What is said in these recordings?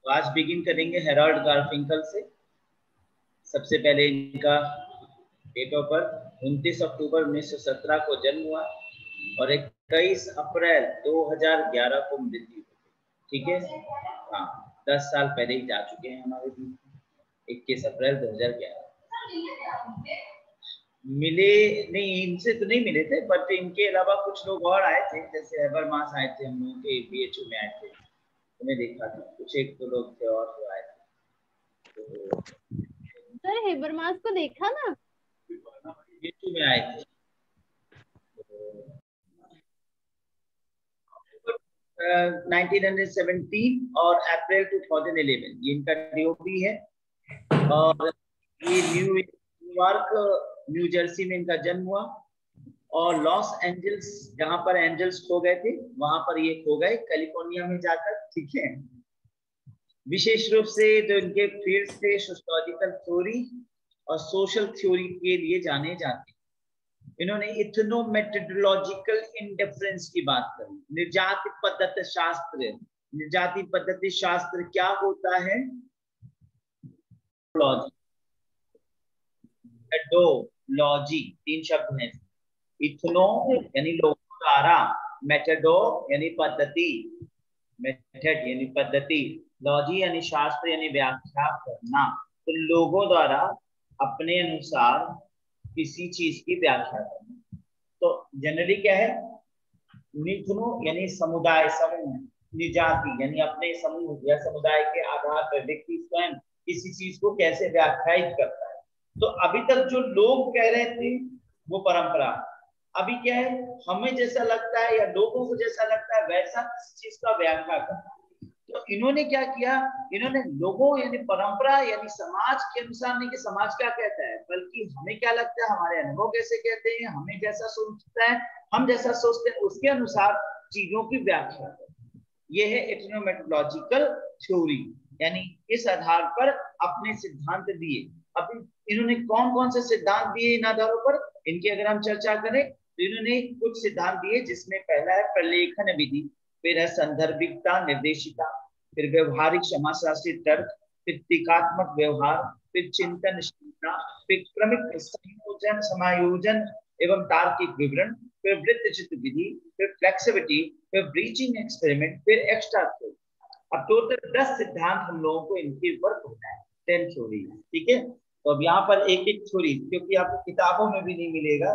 तो आज बिगिन करेंगे हेराल्ड गारफिंकल से। सबसे पहले इनका डेट ऑफ बर्थ 29 अक्टूबर 1917 को जन्म हुआ और 21 अप्रैल 2011 को मृत्यु। ठीक है, हाँ 10 साल पहले ही जा चुके हैं हमारे बीच। 21 अप्रैल 2011 मिले नहीं, इनसे तो नहीं मिले थे, बट इनके अलावा कुछ लोग और आए थे, जैसे हैबरमास आए थे, हम लोगों के बीएचयू में आए थे, उन्हें देखा था। कुछ एक तो लोग थे और जो आए थे। सर हैबरमास को देखा ना, बीएचयू में आए थे। 1917 और अप्रैल 2011 ये इनका डीओपी है। और ये न्यूयॉर्क न्यू जर्सी में इनका जन्म हुआ और लॉस एंजल्स, जहां पर एंजल्स खो गए थे वहां पर ये खो गए कैलिफोर्निया में जाकर। ठीक है, विशेष रूप से जो इनके फील्ड्स थे सोशियोलॉजिकल थ्योरी और सोशल थ्योरी के लिए जाने जाते हैं। इन्होंने इथनोमेथोडोलॉजिकल इंडिफरेंस की बात करी। निर्जाति पद्धति शास्त्र, निर्जाति पद्धति शास्त्र क्या होता है? मेथोडोलॉजी, तीन शब्द हैं। इथनो यानी लोगों द्वारा, मेथडो यानी पद्धति, मेथड यानी पद्धति, लॉजी यानी शास्त्र यानी व्याख्या करना। तो लोगों द्वारा अपने अनुसार किसी चीज की व्याख्या करना। तो जनरली क्या है? निथुनो यानी समुदाय, समूह। निजाति यानी अपने समूह या समुदाय के आधार पर व्यक्ति स्वयं किसी चीज को कैसे व्याख्यायित करता है। तो अभी तक जो लोग कह रहे थे वो परंपरा, अभी क्या है, हमें जैसा लगता है या लोगों को जैसा लगता है वैसा किसी चीज का व्याख्या करना। तो इन्होंने क्या किया, इन्होंने लोगों यानी परंपरा यानी समाज के अनुसार नहीं कि समाज क्या कहता है, बल्कि हमें क्या लगता है, हमारे अनुभव कैसे कहते हैं, हमें जैसा सोचता है, हम जैसा सोचते हैं, उसके अनुसार चीजों की व्याख्या। ये है इथनोमेथोडोलॉजिकल थ्योरी, यानी इस आधार पर अपने सिद्धांत दिए। अभी इन्होंने कौन कौन से सिद्धांत दिए इन आधारों पर, इनकी अगर हम चर्चा करें तो इन्होंने कुछ सिद्धांत दिए, जिसमें पहला है प्रलेखन विधि, फिर है संदर्भिकता निर्देशिका, फिर व्यवहारिक समाजशास्त्री तर्क, फिर टीकात्मक व्यवहार, फिर चिंतनशीलता, फिर क्रमिक संयोजन समायोजन एवं तार्किक विवरण, फिर वृत्तचित्र विधि, फिर फ्लेक्सिबिलिटी, फिर ब्रीचिंग एक्सपेरिमेंट, फिर एक्स्ट्रा थ्योरी। अब टोटल 10 सिद्धांत हम लोगों को इनके ऊपर होता है, 10 थ्योरी। ठीक है, तो अब यहाँ पर एक एक थ्योरी, क्योंकि आपको किताबों में भी नहीं मिलेगा,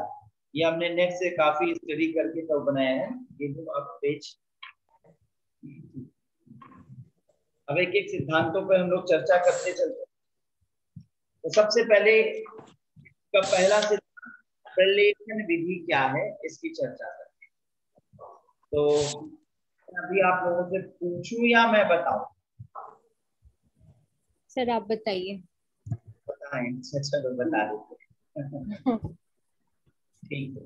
ये हमने नेट से काफी स्टडी करके तो बनाया है। ये जो आप पेज, अब एक एक सिद्धांतों पर हम लोग चर्चा करते चलते। तो सबसे पहले का पहला सिद्धांत प्रलेखन विधि क्या है, इसकी चर्चा करते हैं। तो अभी आप लोगों से पूछूं या मैं बताऊं? सर आप बताइए। बताएं, चलो बता देते। ठीक है।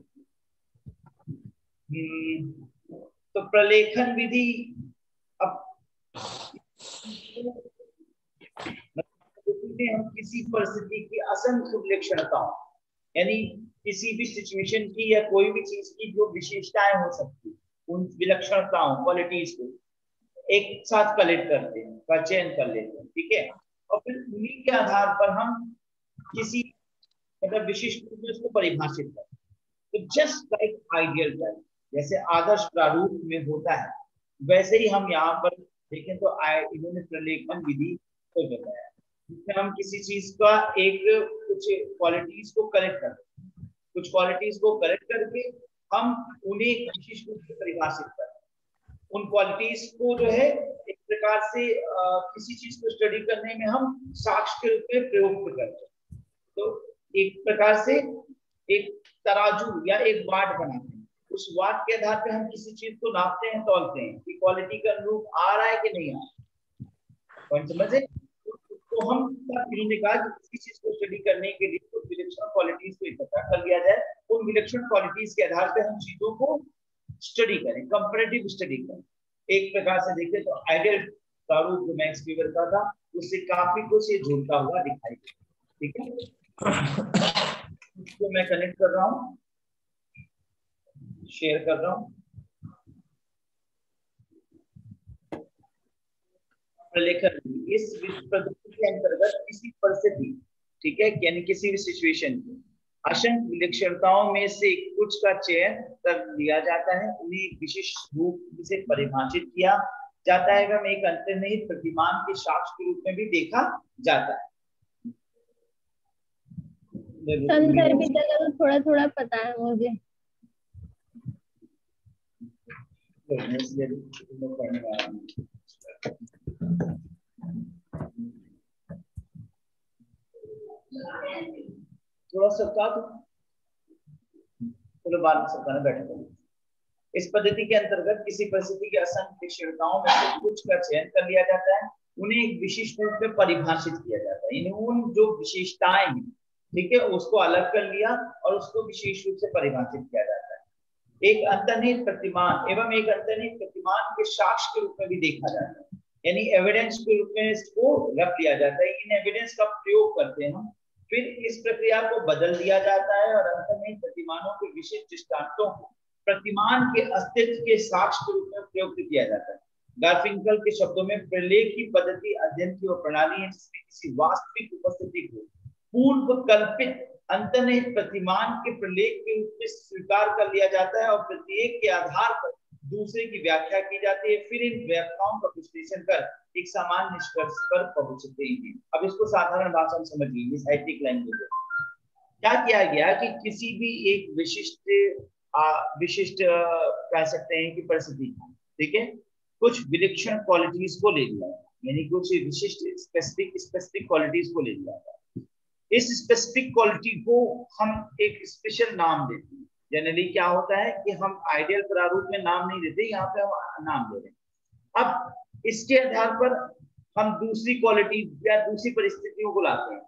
तो प्रलेखन विधि, अब हम किसी परिस्थिति की असंख्य विलक्षणताओं, यानी किसी भी सिचुएशन की या कोई भी चीज की जो विशेषताएं हो सकती, उन विलक्षणताओं क्वालिटीज को एक साथ कलेक्ट करते हैं, का चयन कर लेते हैं। ठीक है, और फिर उन्हीं के आधार पर हम किसी मतलब विशिष्ट रूप में उसको परिभाषित करते हैं। तो जस्ट लाइक आइडियल टाइप, जैसे आदर्श प्रारूप में होता है, वैसे ही हम यहाँ पर देखें तो इन्होंने प्रलेखन विधि को बताया, जिसमें हम किसी चीज का एक कुछ क्वालिटीज को कलेक्ट करते हैं, कुछ क्वालिटीज को कलेक्ट करके हम उन्हें विशिष्ट रूप से परिभाषित करते हैं। उन क्वालिटीज को जो है एक प्रकार से किसी चीज को स्टडी करने में हम साक्ष्य के रूप में प्रयोग करते हैं। तो एक प्रकार से एक तराजू या एक वाट बनाते हैं, उस वाट के आधार पे हम किसी चीज को नापते हैं, तौलते हैं कि क्वालिटी का अनुरूप आ रहा है कि नहीं आ रहा। पॉइंट समझे? तो हम इन्होंने कहा कि किसी चीज को स्टडी करने के लिए कुछ विलक्षण क्वालिटीज को इकट्ठा कर लिया जाए, उन विलक्षण क्वालिटीज के आधार पे हम चीजों को स्टडी करें, कंपैरेटिव स्टडी करें। एक प्रकार से देखें तो आइडियल प्रारूप जो मैक्स वीवर का था, उससे काफी कुछ ये जुड़ता हुआ दिखाई दे। ठीक है, इसको मैं कनेक्ट कर रहा हूँ, शेयर कर रहा हूँ। प्रलेखन विधि। इस पद्धति के अंतर्गत किसी परिस्थिति, ठीक है, यानी किसी भी सिचुएशन की असंख्य विलक्षणताओं में से कुछ का चयन कर लिया जाता है, उन्हें विशिष्ट रूप से परिभाषित किया जाता है एवं एक अंतर्निहित प्रतिमान के साक्ष्य के रूप में भी देखा जाता है। संदर्भित तो थोड़ा थोड़ा पता है मुझे। थोड़ा सबका चलो बाद में सबका बैठे। इस पद्धति के अंतर्गत किसी परिस्थिति के असंख्य विशेषताओं में से कुछ का चयन कर लिया जाता है, उन्हें एक विशिष्ट रूप में परिभाषित किया जाता है। उन जो विशेषताएं हैं, ठीक है, उसको अलग कर लिया और उसको विशेष रूप से परिभाषित किया जाता है। एक अंतर्निहित प्रतिमान एवं एक अंतर्निहित प्रतिमान के साक्ष्य के रूप में भी देखा जाता है, यानी एविडेंस के रूप में इसको रख लिया जाता है। इन एविडेंस का प्रयोग करते हैं, फिर इस प्रक्रिया को बदल दिया जाता है और अंतर्निहित प्रतिमानों के विशिष्ट दृष्टांतों को प्रतिमान के अस्तित्व के साक्ष्य के रूप में प्रयुक्त किया जाता है। गार्फिंकल के शब्दों में प्रलेख की पद्धति अध्ययन की वो प्रणाली है जिसमें किसी वास्तविक उपस्थिति को पूर्व कल्पित अंतर्निहित प्रतिमान के प्रलेख के रूप में स्वीकार कर लिया जाता है और प्रत्येक के आधार पर दूसरे की व्याख्या की जाती है। फिर इन व्याख्याओं का विश्लेषण कर एक समान निष्कर्ष पर पहुंचते हैं। अब इसको साधारण भाषा में समझिए, साहित्यिक लैंग्वेज में क्या किया गया कि किसी भी एक विशिष्ट कह सकते हैं कि परिस्थिति, ठीक है, कुछ विलक्षण क्वालिटीज को ले लिया, यानी कुछ विशिष्ट स्पेसिफिक क्वालिटीज को ले लिया। इस स्पेसिफिक क्वालिटी को हम एक स्पेशल नाम देते हैं। जनरली क्या होता है कि हम आइडियल प्रारूप में नाम नहीं देते, यहाँ पे हम नाम दे रहे हैं। अब इसके आधार पर हम दूसरी क्वालिटी या दूसरी परिस्थितियों को लाते हैं,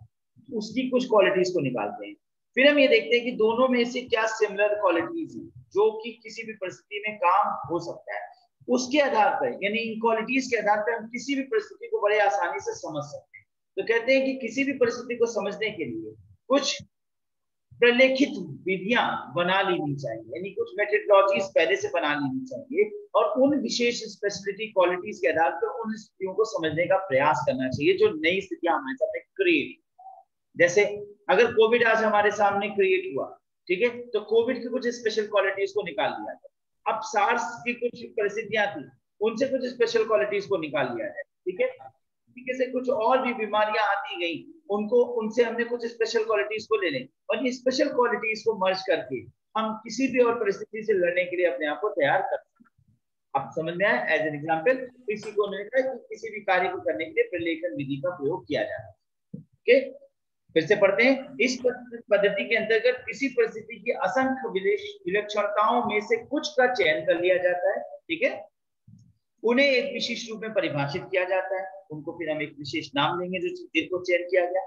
उसकी कुछ क्वालिटीज को निकालते हैं। फिर हम ये देखते हैं कि दोनों में से क्या सिमिलर क्वालिटीज हैं जो कि किसी भी परिस्थिति में काम हो सकता है। उसके आधार पर, यानी इन क्वालिटीज के आधार पर हम किसी भी परिस्थिति को बड़े आसानी से समझ सकते हैं। तो कहते हैं कि किसी भी परिस्थिति को समझने के लिए कुछ प्रलेखित विधियां बना लेनी चाहिए, यानी कुछ मेथडोलॉजीज पहले से बना लेनी चाहिए और उन विशेष स्पेशलिटी क्वालिटीज के आधार पर उन स्थितियों को समझने का प्रयास करना चाहिए जो नई स्थितियां हमारे सामने क्रिएट। जैसे अगर कोविड आज हमारे सामने क्रिएट हुआ, ठीक है, तो कोविड की कुछ स्पेशल क्वालिटीज को निकाल लिया जाए। अब सार्स की कुछ परिस्थितियां थी, उनसे कुछ स्पेशल क्वालिटीज को निकाल लिया जाए, ठीक है। तरीके से कुछ और भी बीमारियां आती गई, उनको उनसे हमने कुछ स्पेशल क्वालिटीज को ले लें और ये स्पेशल क्वालिटीज को मर्ज करके हम किसी भी और परिस्थिति से लड़ने के लिए अपने आप को तैयार कर सकते हैं। अब समझ में आया? एज एन एग्जाम्पल किसी को उन्होंने कहा कि किसी भी कार्य को करने के लिए प्रलेखन विधि का प्रयोग किया जाता है। ओके, फिर से पढ़ते हैं। इस पद्धति के अंतर्गत किसी परिस्थिति की असंख्य विलक्षणताओं में से कुछ का चयन कर लिया जाता है, ठीक है, उन्हें एक विशिष्ट रूप में परिभाषित किया जाता है, उनको फिर हम एक विशेष नाम देंगे जो जिनको चयन किया गया,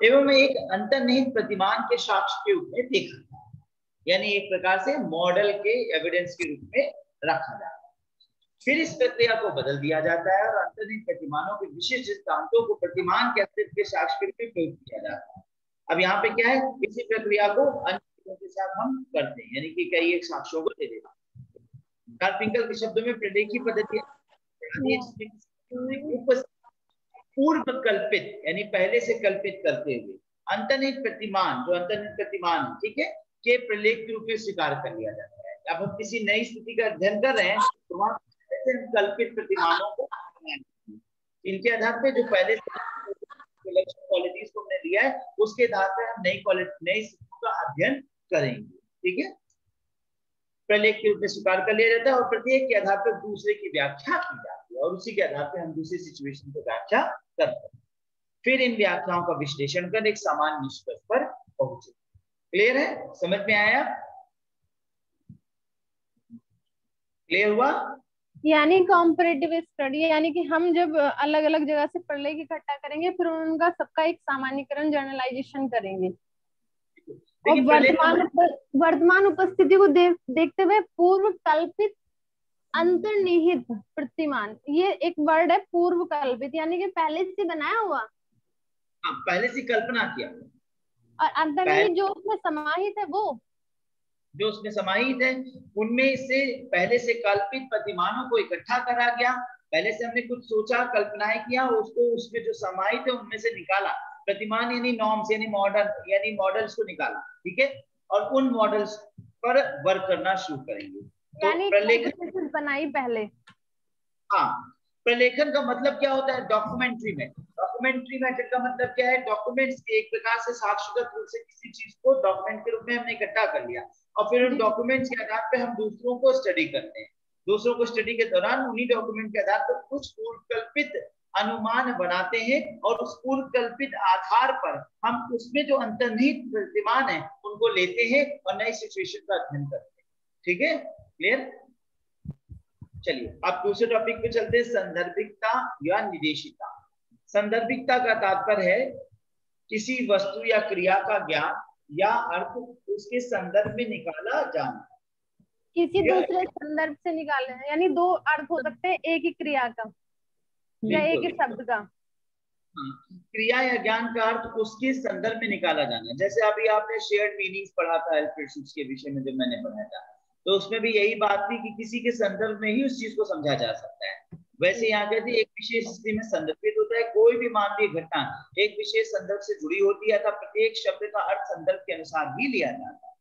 एवं एक अंतर्निहित प्रतिमान के साक्ष्य के रूप में देखा जाता है, यानी एक प्रकार से मॉडल के एविडेंस के रूप में रखा जाता है। फिर इस प्रक्रिया को बदल दिया जाता है और अंतर्निहित प्रतिमानों के विशिष्ट दृष्टांतों को प्रतिमान के अस्तित्व के साक्ष्य के रूप में प्रयोग किया जाता है। अब यहाँ पे क्या है, इसी प्रक्रिया को अन्य के साथ हम करते हैं, यानी कि कई एक साक्ष्यों को ले लेते हैं। गार्फिंकल के शब्दों में प्रलेखी पद्धति पूर्व कल्पित, यानी पहले से कल्पित करते हुए अंतर्निहित प्रतिमान, जो अंतर्निहित प्रतिमान, ठीक है, के प्रलेख के रूप में स्वीकार कर लिया जाता है। अब हम किसी नई स्थिति का अध्ययन कर रहे हैं तो वहां कल्पित प्रतिमानों को इनके आधार पे जो पहले क्वालिटीज को हमने लिया है उसके आधार पे हम नई स्थितियों का अध्ययन करेंगे, ठीक है। प्रलेख के रूप में स्वीकार कर लिया जाता है और प्रत्येक के आधार पर दूसरे की व्याख्या की जाती है और उसी के आधार पर हम दूसरी सिचुएशन को व्याख्या करते हैं। फिर इन व्याख्याओं का विश्लेषण कर एक समान निष्कर्ष पर पहुंचे। क्लियर है? समझ में आया? क्लियर हुआ? यानी कॉम्परेटिव स्टडी, यानी कि हम जब अलग अलग जगह से प्रलेख इकट्ठा करेंगे फिर उनका सबका एक सामान्यीकरण, जर्नलाइजेशन करेंगे और वर्तमान उपस्थिति को देखते हुए पूर्व कल्पित अंतर्निहित प्रतिमान, ये एक वर्ड है पूर्व कल्पित, यानी कि पहले से बनाया हुआ, पहले से कल्पना किया, और अंतर्निहित जो उसमें समाहित है, वो जो उसमें समाहित है उनमें से पहले से कल्पित प्रतिमानों को इकट्ठा करा गया, पहले से हमने कुछ सोचा, कल्पनाएं किया, उसको उसमें जो समाहित है उनमें से निकाला, प्रतिमान यानी नॉर्म्स यानी मॉडर्न यानी मॉडल्स को निकाला, ठीक है, और उन मॉडल्स पर वर्क करना शुरू करेंगे। तो प्रलेखन बनाई पहले। हाँ, प्रलेखन का मतलब क्या होता है? डॉक्यूमेंट्री में, डॉक्यूमेंट्री मेथड का मतलब क्या है? डॉक्यूमेंट्स एक प्रकार से साक्षरगत रूप से किसी चीज को डॉक्यूमेंट के रूप में हमने इकट्ठा कर लिया और फिर उन डॉक्यूमेंट्स के आधार पे हम दूसरों को स्टडी करते हैं। दूसरों को स्टडी के दौरान उन्हीं डॉक्यूमेंट के आधार पर कुछ पूर्वकल्पित अनुमान बनाते हैं और उस पूर्वकल्पित आधार पर हम उसमें जो अंतर्निहित प्रतिमान है उनको लेते हैं और नई सिचुएशन का अध्ययन करते हैं। ठीक है, क्लियर? चलिए अब दूसरे टॉपिक पे चलते हैं, संदर्भिकता या निर्देशिता। संदर्भिकता का तात्पर्य है किसी वस्तु या क्रिया का ज्ञान या अर्थ उसके संदर्भ में निकाला जाना, किसी दूसरे संदर्भ से निकालना, यानी दो अर्थ हो सकते हैं एक ही क्रिया का या एक ही शब्द का। क्रिया या ज्ञान का अर्थ उसके संदर्भ में निकाला जाना। जैसे अभी आपने शेयर्ड मीनिंग्स पढ़ा था एल्फ्रेड के विषय में, जो मैंने पढ़ाया था, तो उसमें भी यही बात थी कि किसी के संदर्भ में ही उस चीज को समझा जा सकता है। वैसे यहाँ कहते एक विशेष स्थिति में संदर्भित होता है, कोई भी मानवीय घटना एक विशेष संदर्भ से जुड़ी होती है, प्रत्येक शब्द का अर्थ संदर्भ के अनुसार ही लिया जाता है।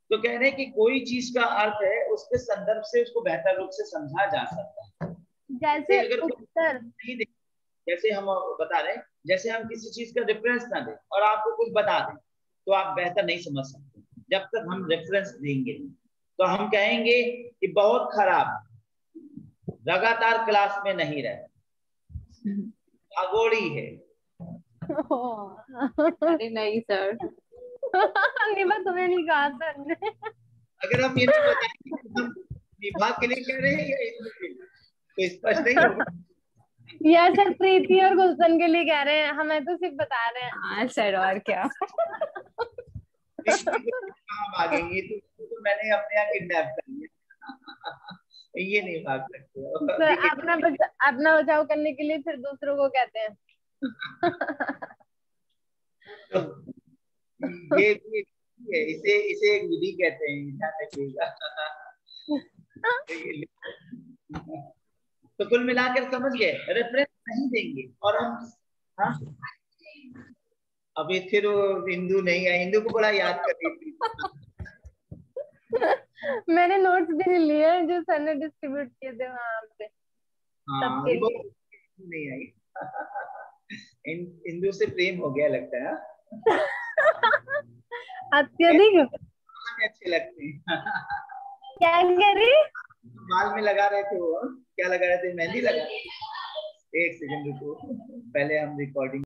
तो कह रहे हैं कि कोई चीज का अर्थ है उसके संदर्भ से उसको बेहतर रूप से समझा जा सकता है। जैसे अगर उत्तर नहीं दे, जैसे हम बता रहे हैं, जैसे हम किसी चीज का रेफरेंस ना दें और आपको कुछ बता दें तो आप बेहतर नहीं समझ सकते जब तक हम रेफरेंस देंगे। तो हम कहेंगे कि बहुत खराब, लगातार क्लास में नहीं रहे, अगोड़ी है। अरे नहीं सर, निभा तुम्हें नहीं कहा सर ने। अगर हम ये नहीं बताएंगे कि हम निभा के लिए कह रहे हैं या इनके लिए, तो स्पष्ट नहीं होगा। या सर प्रीति और गुलशन के लिए कह रहे हैं, हमें तो सिर्फ बता रहे हैं। हाँ सर, और क्या। भागेंगे तो मैंने अपने यहाँ किडनैप कर लिया। ये नहीं भाग सकते। तो अपना बचाव करने के लिए फिर दूसरों को कहते हैं। तो ये इसे इसे एक विधि कहते हैं, ध्यान रखिएगा। तो कुल मिलाकर समझ गए, रेफरेंस नहीं देंगे और हम, हाँ अभी फिर हिंदू नहीं है, हिंदू को बड़ा याद कर रही थी। मैंने नोट्स भी नहीं लिए जो सर ने डिस्ट्रीब्यूट किए थे वहां पे। हाँ, नहीं आई। हिंदू से प्रेम हो गया लगता है। अत्यधिक अच्छे लगते हैं। क्या कह रही? बाल में लगा रहे थे वो, क्या लगा रहे थे? मेहंदी लगा। एक सेकंड रुको, पहले हम रिकॉर्डिंग